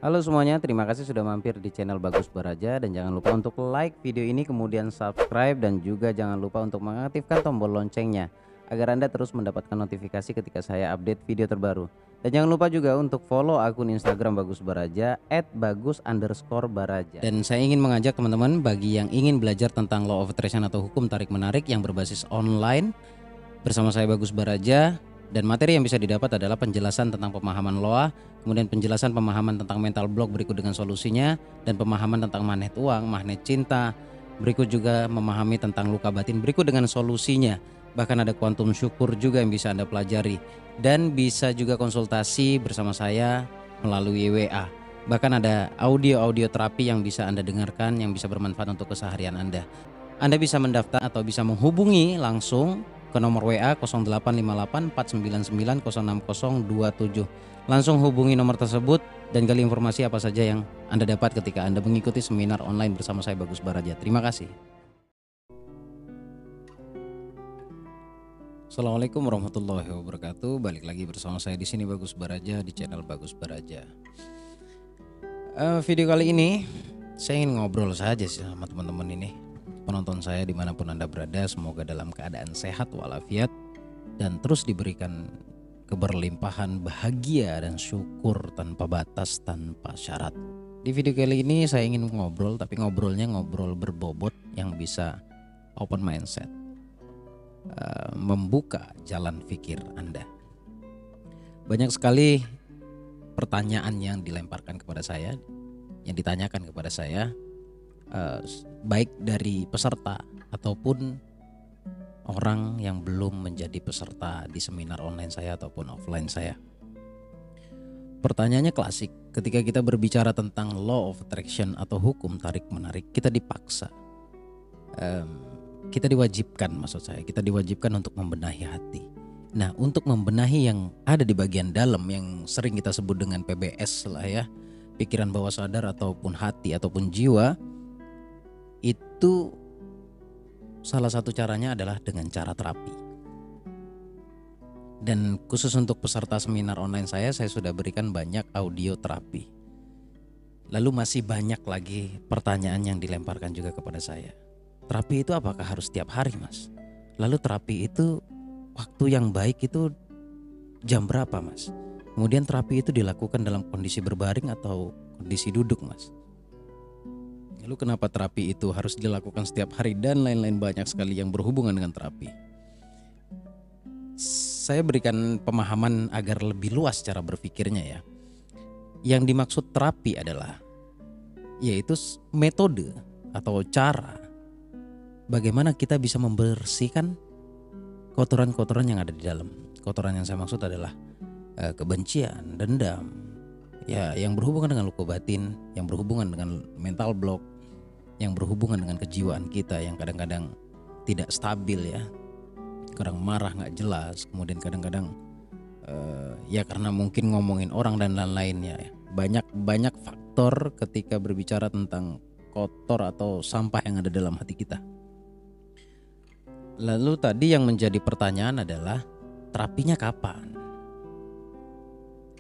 Halo semuanya, terima kasih sudah mampir di channel Bagus Baraja dan jangan lupa untuk like video ini kemudian subscribe dan juga jangan lupa untuk mengaktifkan tombol loncengnya agar Anda terus mendapatkan notifikasi ketika saya update video terbaru. Dan jangan lupa juga untuk follow akun Instagram Bagus Baraja @bagus_baraja. Dan saya ingin mengajak teman-teman bagi yang ingin belajar tentang Law of Attraction atau hukum tarik menarik yang berbasis online bersama saya Bagus Baraja. Dan materi yang bisa didapat adalah penjelasan tentang pemahaman loa, kemudian penjelasan pemahaman tentang mental block berikut dengan solusinya, dan pemahaman tentang magnet uang, magnet cinta, berikut juga memahami tentang luka batin berikut dengan solusinya. Bahkan ada kuantum syukur juga yang bisa Anda pelajari, dan bisa juga konsultasi bersama saya melalui WA. Bahkan ada audio terapi yang bisa Anda dengarkan yang bisa bermanfaat untuk keseharian Anda. Anda bisa mendaftar atau bisa menghubungi langsung ke nomor WA 0858 499 06027. Langsung hubungi nomor tersebut dan gali informasi apa saja yang Anda dapat ketika Anda mengikuti seminar online bersama saya Bagus Baraja. Terima kasih. Assalamualaikum warahmatullahi wabarakatuh. Balik lagi bersama saya di sini Bagus Baraja di channel Bagus Baraja. Video kali ini saya ingin ngobrol saja sih sama teman-teman ini. Penonton saya dimanapun Anda berada, semoga dalam keadaan sehat walafiat dan terus diberikan keberlimpahan bahagia dan syukur tanpa batas, tanpa syarat. Di video kali ini saya ingin ngobrol, tapi ngobrolnya ngobrol berbobot yang bisa open mindset, membuka jalan pikir Anda. Banyak sekali pertanyaan yang dilemparkan kepada saya, yang ditanyakan kepada saya, baik dari peserta ataupun orang yang belum menjadi peserta di seminar online saya ataupun offline saya. Pertanyaannya klasik, ketika kita berbicara tentang law of attraction atau hukum tarik menarik, kita dipaksa, kita diwajibkan, kita diwajibkan untuk membenahi hati. Nah, untuk membenahi yang ada di bagian dalam yang sering kita sebut dengan PBS lah ya, pikiran bawah sadar ataupun hati ataupun jiwa, itu salah satu caranya adalah dengan cara terapi. Dan khusus untuk peserta seminar online saya sudah berikan banyak audio terapi. Lalu masih banyak lagi pertanyaan yang dilemparkan juga kepada saya. Terapi itu apakah harus tiap hari, Mas? Lalu terapi itu waktu yang baik itu jam berapa, Mas? Kemudian terapi itu dilakukan dalam kondisi berbaring atau kondisi duduk, Mas? Lalu kenapa terapi itu harus dilakukan setiap hari dan lain-lain banyak sekali yang berhubungan dengan terapi. Saya berikan pemahaman agar lebih luas cara berpikirnya ya. Yang dimaksud terapi adalah yaitu metode atau cara bagaimana kita bisa membersihkan kotoran-kotoran yang ada di dalam. Kotoran yang saya maksud adalah kebencian, dendam, ya yang berhubungan dengan luka batin, yang berhubungan dengan mental block, yang berhubungan dengan kejiwaan kita yang kadang-kadang tidak stabil ya, kadang marah nggak jelas, kemudian kadang-kadang ya karena mungkin ngomongin orang dan lain-lainnya ya. Banyak faktor ketika berbicara tentang kotor atau sampah yang ada dalam hati kita. Lalu tadi yang menjadi pertanyaan adalah terapinya kapan?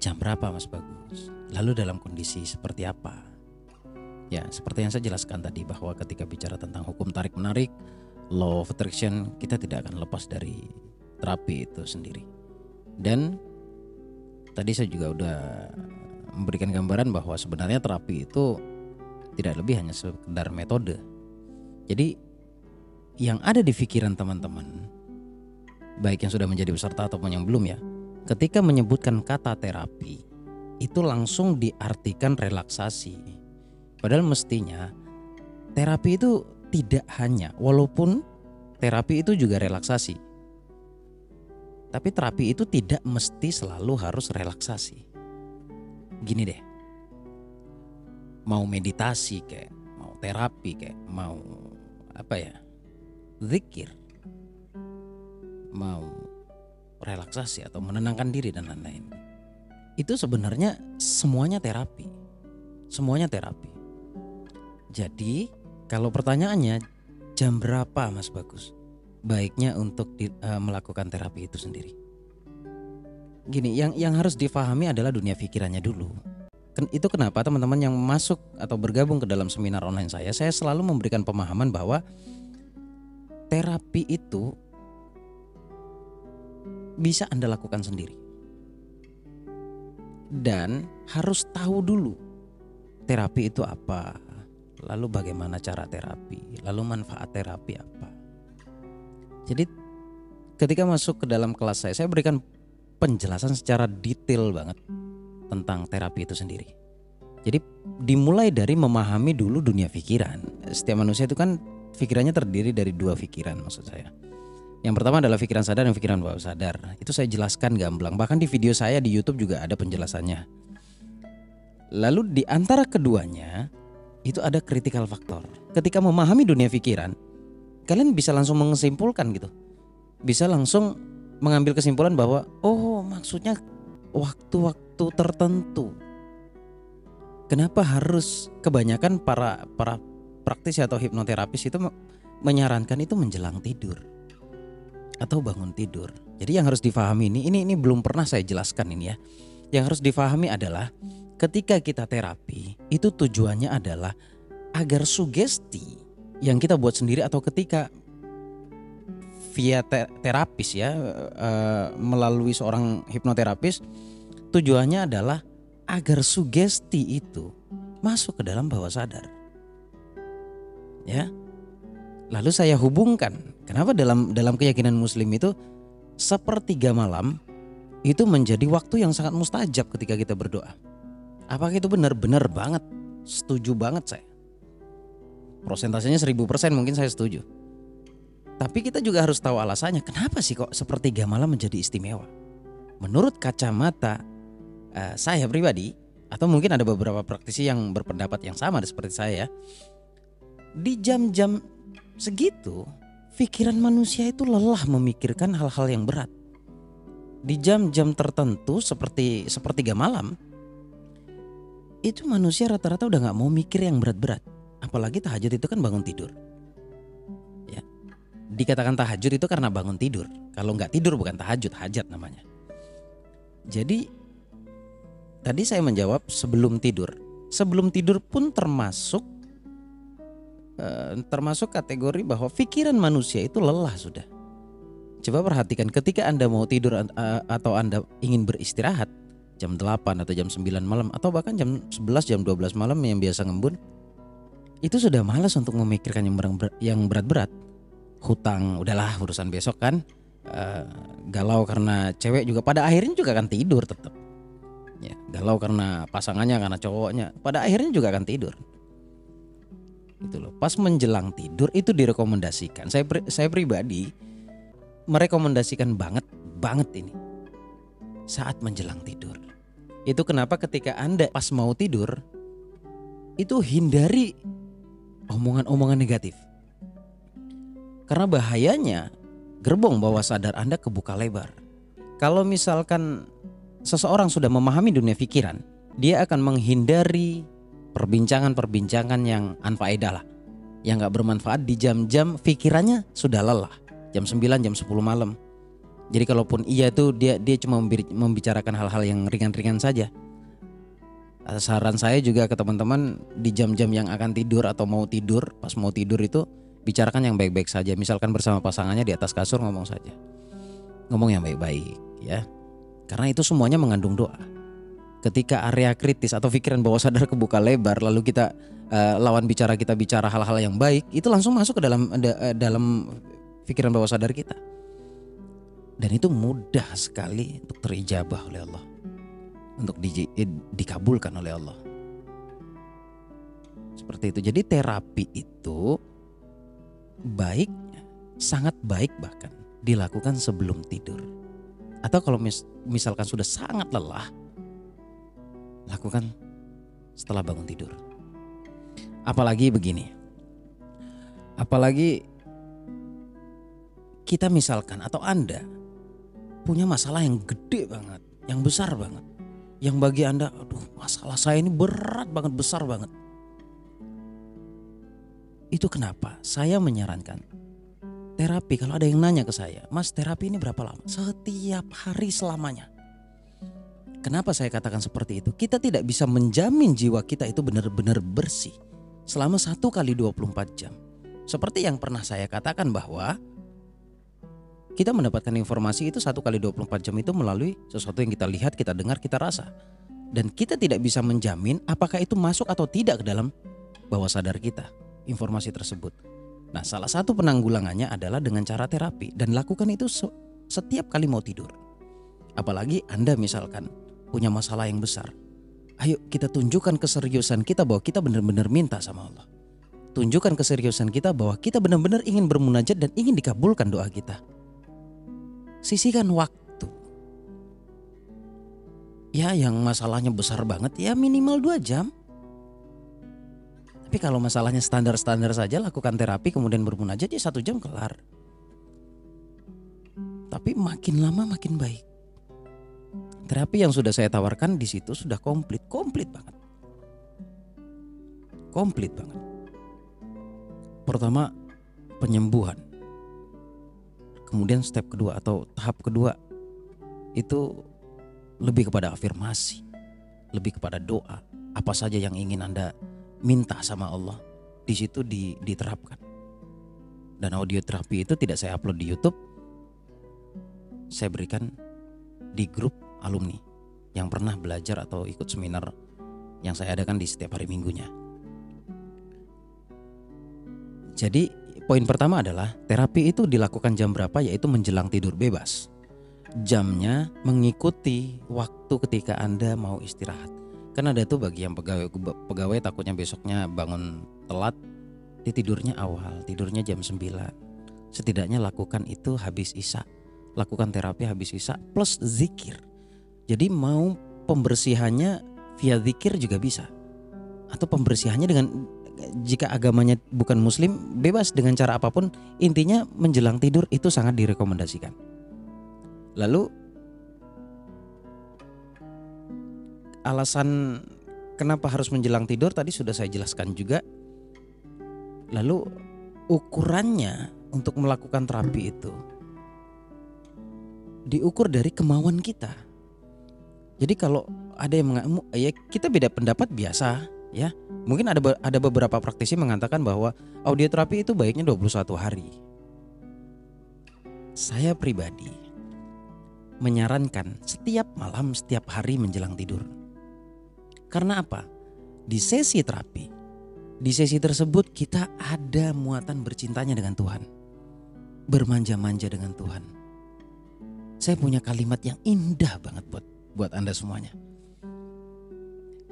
Jam berapa, Mas Bagus? Lalu dalam kondisi seperti apa? Ya, seperti yang saya jelaskan tadi bahwa ketika bicara tentang hukum tarik menarik, law of attraction, kita tidak akan lepas dari terapi itu sendiri. Dan tadi saya juga udah memberikan gambaran bahwa sebenarnya terapi itu tidak lebih hanya sekedar metode. Jadi yang ada di pikiran teman-teman, baik yang sudah menjadi peserta ataupun yang belum ya, ketika menyebutkan kata terapi, itu langsung diartikan relaksasi. Padahal mestinya terapi itu tidak hanya, walaupun terapi itu juga relaksasi, tapi terapi itu tidak mesti selalu harus relaksasi. Gini deh, mau meditasi kayak, mau terapi kayak, mau zikir, mau relaksasi atau menenangkan diri dan lain-lain, itu sebenarnya semuanya terapi. Semuanya terapi. Jadi kalau pertanyaannya jam berapa, Mas Bagus baiknya untuk melakukan terapi itu sendiri? Gini, yang harus difahami adalah dunia pikirannya dulu. Itu kenapa teman-teman yang masuk atau bergabung ke dalam seminar online saya selalu memberikan pemahaman bahwa terapi itu bisa Anda lakukan sendiri. Dan harus tahu dulu terapi itu apa, lalu bagaimana cara terapi, lalu manfaat terapi apa. Jadi ketika masuk ke dalam kelas saya berikan penjelasan secara detail banget tentang terapi itu sendiri. Jadi dimulai dari memahami dulu dunia pikiran. Setiap manusia itu kan pikirannya terdiri dari dua pikiran maksud saya. Yang pertama adalah pikiran sadar dan pikiran bawah sadar. Itu saya jelaskan gamblang. Bahkan di video saya di YouTube juga ada penjelasannya. Lalu di antara keduanya itu ada critical factor. Ketika memahami dunia pikiran, kalian bisa langsung menyimpulkan gitu. Bisa langsung mengambil kesimpulan bahwa oh maksudnya waktu-waktu tertentu. Kenapa harus kebanyakan para praktisi atau hipnoterapis itu menyarankan itu menjelang tidur atau bangun tidur. Jadi yang harus difahami ini belum pernah saya jelaskan ini ya. Yang harus difahami adalah ketika kita terapi itu tujuannya adalah agar sugesti yang kita buat sendiri atau ketika via terapis ya melalui seorang hipnoterapis, tujuannya adalah agar sugesti itu masuk ke dalam bawah sadar. Ya. Lalu saya hubungkan kenapa dalam keyakinan muslim itu sepertiga malam itu menjadi waktu yang sangat mustajab ketika kita berdoa. Apakah itu benar-benar banget? Setuju banget saya. Prosentasenya 1000% mungkin saya setuju. Tapi kita juga harus tahu alasannya. Kenapa sih kok sepertiga malam menjadi istimewa? Menurut kacamata saya pribadi, atau mungkin ada beberapa praktisi yang berpendapat yang sama seperti saya, di jam-jam segitu pikiran manusia itu lelah memikirkan hal-hal yang berat. Di jam-jam tertentu seperti sepertiga malam, itu manusia rata-rata udah gak mau mikir yang berat-berat. Apalagi tahajud itu kan bangun tidur ya. Dikatakan tahajud itu karena bangun tidur. Kalau gak tidur bukan tahajud, hajat namanya. Jadi tadi saya menjawab sebelum tidur. Sebelum tidur pun termasuk kategori bahwa pikiran manusia itu lelah sudah. Coba perhatikan ketika Anda mau tidur atau Anda ingin beristirahat jam 8 atau jam 9 malam atau bahkan jam 11 jam 12 malam yang biasa ngembun, itu sudah malas untuk memikirkan yang berat-berat. Hutang udahlah urusan besok kan. Galau karena cewek juga pada akhirnya juga akan tidur tetap. Ya, galau karena pasangannya, karena cowoknya, pada akhirnya juga akan tidur. Itu loh. Pas menjelang tidur itu direkomendasikan. Saya pribadi merekomendasikan banget ini saat menjelang tidur. Itu kenapa ketika Anda pas mau tidur itu hindari omongan-omongan negatif. Karena bahayanya gerbong bawah sadar Anda kebuka lebar. Kalau misalkan seseorang sudah memahami dunia pikiran, dia akan menghindari perbincangan-perbincangan yang unfaedah lah, yang gak bermanfaat di jam-jam pikirannya sudah lelah. Jam 9, jam 10 malam. Jadi kalaupun iya tuh dia cuma membicarakan hal-hal yang ringan-ringan saja. Saran saya juga ke teman-teman di jam-jam yang akan tidur atau mau tidur, pas mau tidur itu bicarakan yang baik-baik saja. Misalkan bersama pasangannya di atas kasur ngomong saja. Ngomong yang baik-baik ya. Karena itu semuanya mengandung doa. Ketika area kritis atau pikiran bawah sadar kebuka lebar, lalu kita lawan bicara kita bicara hal-hal yang baik, itu langsung masuk ke dalam pikiran bawah sadar kita. Dan itu mudah sekali untuk terijabah oleh Allah, untuk dikabulkan oleh Allah. Seperti itu. Jadi terapi itu baiknya, sangat baik bahkan dilakukan sebelum tidur. Atau kalau misalkan sudah sangat lelah, lakukan setelah bangun tidur. Apalagi begini, apalagi kita misalkan atau Anda punya masalah yang gede banget, yang besar banget, yang bagi Anda, aduh masalah saya ini berat banget, besar banget. Itu kenapa saya menyarankan terapi. Kalau ada yang nanya ke saya, Mas terapi ini berapa lama? Setiap hari selamanya. Kenapa saya katakan seperti itu? Kita tidak bisa menjamin jiwa kita itu benar-benar bersih selama 1 kali 24 jam. Seperti yang pernah saya katakan bahwa kita mendapatkan informasi itu 1 kali 24 jam itu melalui sesuatu yang kita lihat, kita dengar, kita rasa. Dan kita tidak bisa menjamin apakah itu masuk atau tidak ke dalam bawah sadar kita, informasi tersebut. Nah, salah satu penanggulangannya adalah dengan cara terapi, dan lakukan itu setiap kali mau tidur. Apalagi Anda misalkan punya masalah yang besar. Ayo kita tunjukkan keseriusan kita bahwa kita benar-benar minta sama Allah. Tunjukkan keseriusan kita bahwa kita benar-benar ingin bermunajat dan ingin dikabulkan doa kita. Sisihkan waktu. Ya, yang masalahnya besar banget ya minimal 2 jam. Tapi kalau masalahnya standar-standar saja, lakukan terapi kemudian bermunajat ya 1 jam kelar. Tapi makin lama makin baik. Terapi yang sudah saya tawarkan di situ sudah komplit banget. Komplit banget. Pertama, penyembuhan. Kemudian step kedua atau tahap kedua itu lebih kepada afirmasi, lebih kepada doa. Apa saja yang ingin Anda minta sama Allah, di situ diterapkan. Dan audio terapi itu tidak saya upload di YouTube. Saya berikan di grup alumni yang pernah belajar atau ikut seminar yang saya adakan di setiap hari Minggunya. Jadi poin pertama adalah terapi itu dilakukan jam berapa, yaitu menjelang tidur bebas. Jamnya mengikuti waktu ketika Anda mau istirahat. Kan ada tuh bagi yang pegawai takutnya besoknya bangun telat, tidurnya awal, tidurnya jam 9. Setidaknya lakukan itu habis isya. Lakukan terapi habis isya plus zikir. Jadi mau pembersihannya via zikir juga bisa. Atau pembersihannya dengan, jika agamanya bukan muslim, bebas dengan cara apapun. Intinya menjelang tidur itu sangat direkomendasikan. Lalu alasan kenapa harus menjelang tidur tadi sudah saya jelaskan juga. Lalu ukurannya untuk melakukan terapi itu diukur dari kemauan kita. Jadi kalau ada yang ya kita beda pendapat biasa ya. Mungkin ada beberapa praktisi mengatakan bahwa audio terapi itu baiknya 21 hari. Saya pribadi menyarankan setiap malam, setiap hari menjelang tidur. Karena apa? Di sesi terapi, di sesi tersebut kita ada muatan bercintanya dengan Tuhan, bermanja-manja dengan Tuhan. Saya punya kalimat yang indah banget buat Anda semuanya.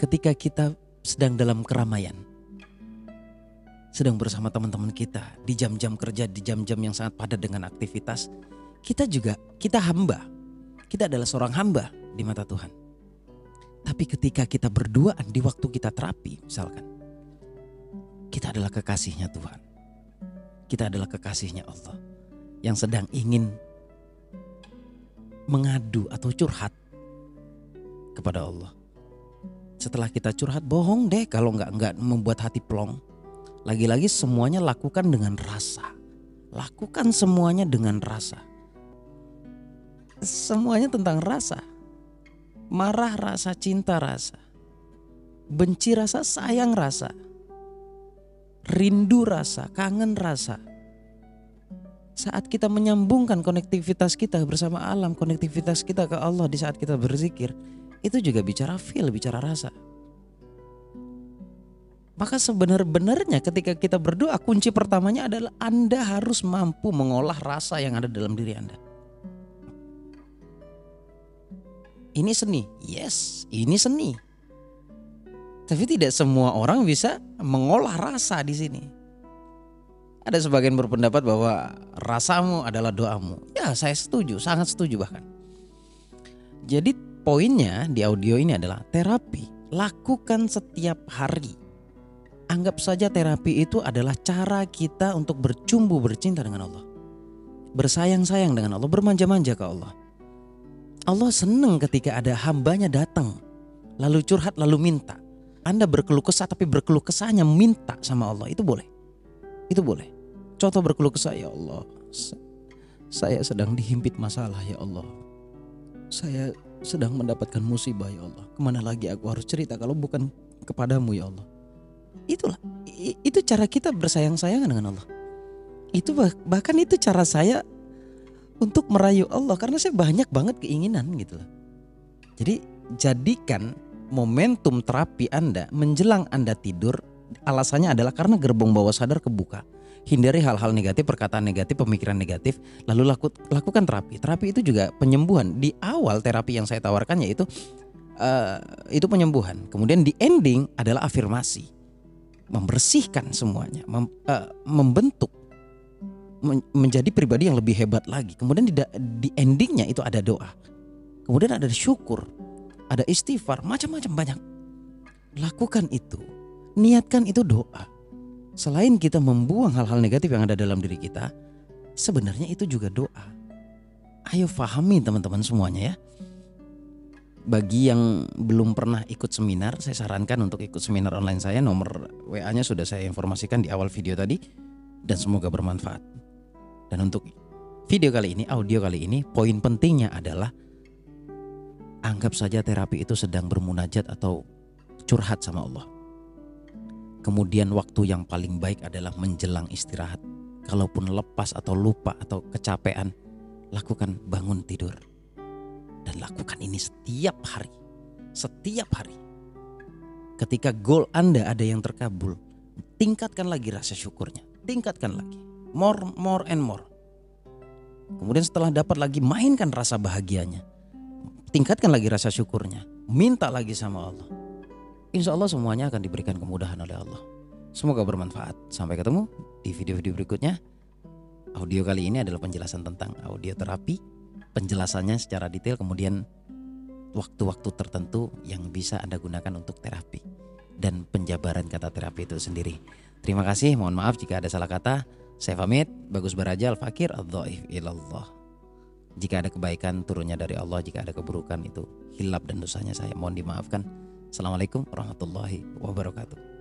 Ketika kita sedang dalam keramaian, sedang bersama teman-teman kita di jam-jam kerja, di jam-jam yang sangat padat dengan aktivitas, kita hamba. Kita adalah seorang hamba di mata Tuhan. Tapi ketika kita berduaan di waktu kita terapi misalkan, kita adalah kekasihnya Tuhan. Kita adalah kekasihnya Allah yang sedang ingin mengadu atau curhat kepada Allah. Setelah kita curhat, bohong deh kalau nggak membuat hati plong. Lagi-lagi semuanya lakukan dengan rasa. Lakukan semuanya dengan rasa. Semuanya tentang rasa. Marah rasa, cinta rasa. Benci rasa, sayang rasa. Rindu rasa, kangen rasa. Saat kita menyambungkan konektivitas kita bersama alam, konektivitas kita ke Allah di saat kita berzikir, itu juga bicara feel, bicara rasa. Maka sebenarnya ketika kita berdoa, kunci pertamanya adalah Anda harus mampu mengolah rasa yang ada dalam diri Anda. Ini seni, yes, ini seni. Tapi tidak semua orang bisa mengolah rasa di sini. Ada sebagian berpendapat bahwa rasamu adalah doamu. Ya, saya setuju, sangat setuju bahkan. Jadi poinnya di audio ini adalah terapi. Lakukan setiap hari. Anggap saja terapi itu adalah cara kita untuk bercumbu bercinta dengan Allah. Bersayang-sayang dengan Allah, bermanja-manja ke Allah. Allah senang ketika ada hambanya datang, lalu curhat, lalu minta. Anda berkeluh kesah tapi berkeluh kesahnya minta sama Allah, itu boleh. Itu boleh. Contoh berkeluh kesah, ya Allah, saya sedang dihimpit masalah ya Allah. Saya sedang mendapatkan musibah ya Allah. Kemana lagi aku harus cerita kalau bukan kepadamu ya Allah. Itulah, itu cara kita bersayang-sayangan dengan Allah. Itu bahkan itu cara saya untuk merayu Allah, karena saya banyak banget keinginan gitu loh. Jadi jadikan momentum terapi Anda menjelang Anda tidur, alasannya adalah karena gerbong bawah sadar kebuka. Hindari hal-hal negatif, perkataan negatif, pemikiran negatif, lalu lakukan terapi. Terapi itu juga penyembuhan. Di awal terapi yang saya tawarkan yaitu itu penyembuhan. Kemudian di ending adalah afirmasi, membersihkan semuanya, membentuk menjadi pribadi yang lebih hebat lagi. Kemudian di endingnya itu ada doa, kemudian ada syukur, ada istighfar, macam-macam banyak. Lakukan itu, niatkan itu doa. Selain kita membuang hal-hal negatif yang ada dalam diri kita, sebenarnya itu juga doa. Ayo fahami teman-teman semuanya ya. Bagi yang belum pernah ikut seminar, saya sarankan untuk ikut seminar online saya. Nomor WA-nya sudah saya informasikan di awal video tadi, dan semoga bermanfaat. Dan untuk video kali ini, audio kali ini, poin pentingnya adalah anggap saja terapi itu sedang bermunajat atau curhat sama Allah. Kemudian waktu yang paling baik adalah menjelang istirahat. Kalaupun lepas atau lupa atau kecapean, lakukan bangun tidur. Dan lakukan ini setiap hari. Setiap hari. Ketika goal Anda ada yang terkabul, tingkatkan lagi rasa syukurnya. Tingkatkan lagi. More and more. Kemudian setelah dapat lagi, mainkan rasa bahagianya. Tingkatkan lagi rasa syukurnya. Minta lagi sama Allah. Insya Allah semuanya akan diberikan kemudahan oleh Allah. Semoga bermanfaat. Sampai ketemu di video-video berikutnya. Audio kali ini adalah penjelasan tentang audio terapi. Penjelasannya secara detail, kemudian waktu-waktu tertentu yang bisa Anda gunakan untuk terapi. Dan penjabaran kata terapi itu sendiri. Terima kasih, mohon maaf jika ada salah kata. Saya pamit, Bagus Baraja, Al-Fakir, Al-Dhaif ilallah. Jika ada kebaikan turunnya dari Allah, jika ada keburukan itu hilap dan dosanya saya mohon dimaafkan. Assalamualaikum warahmatullahi wabarakatuh.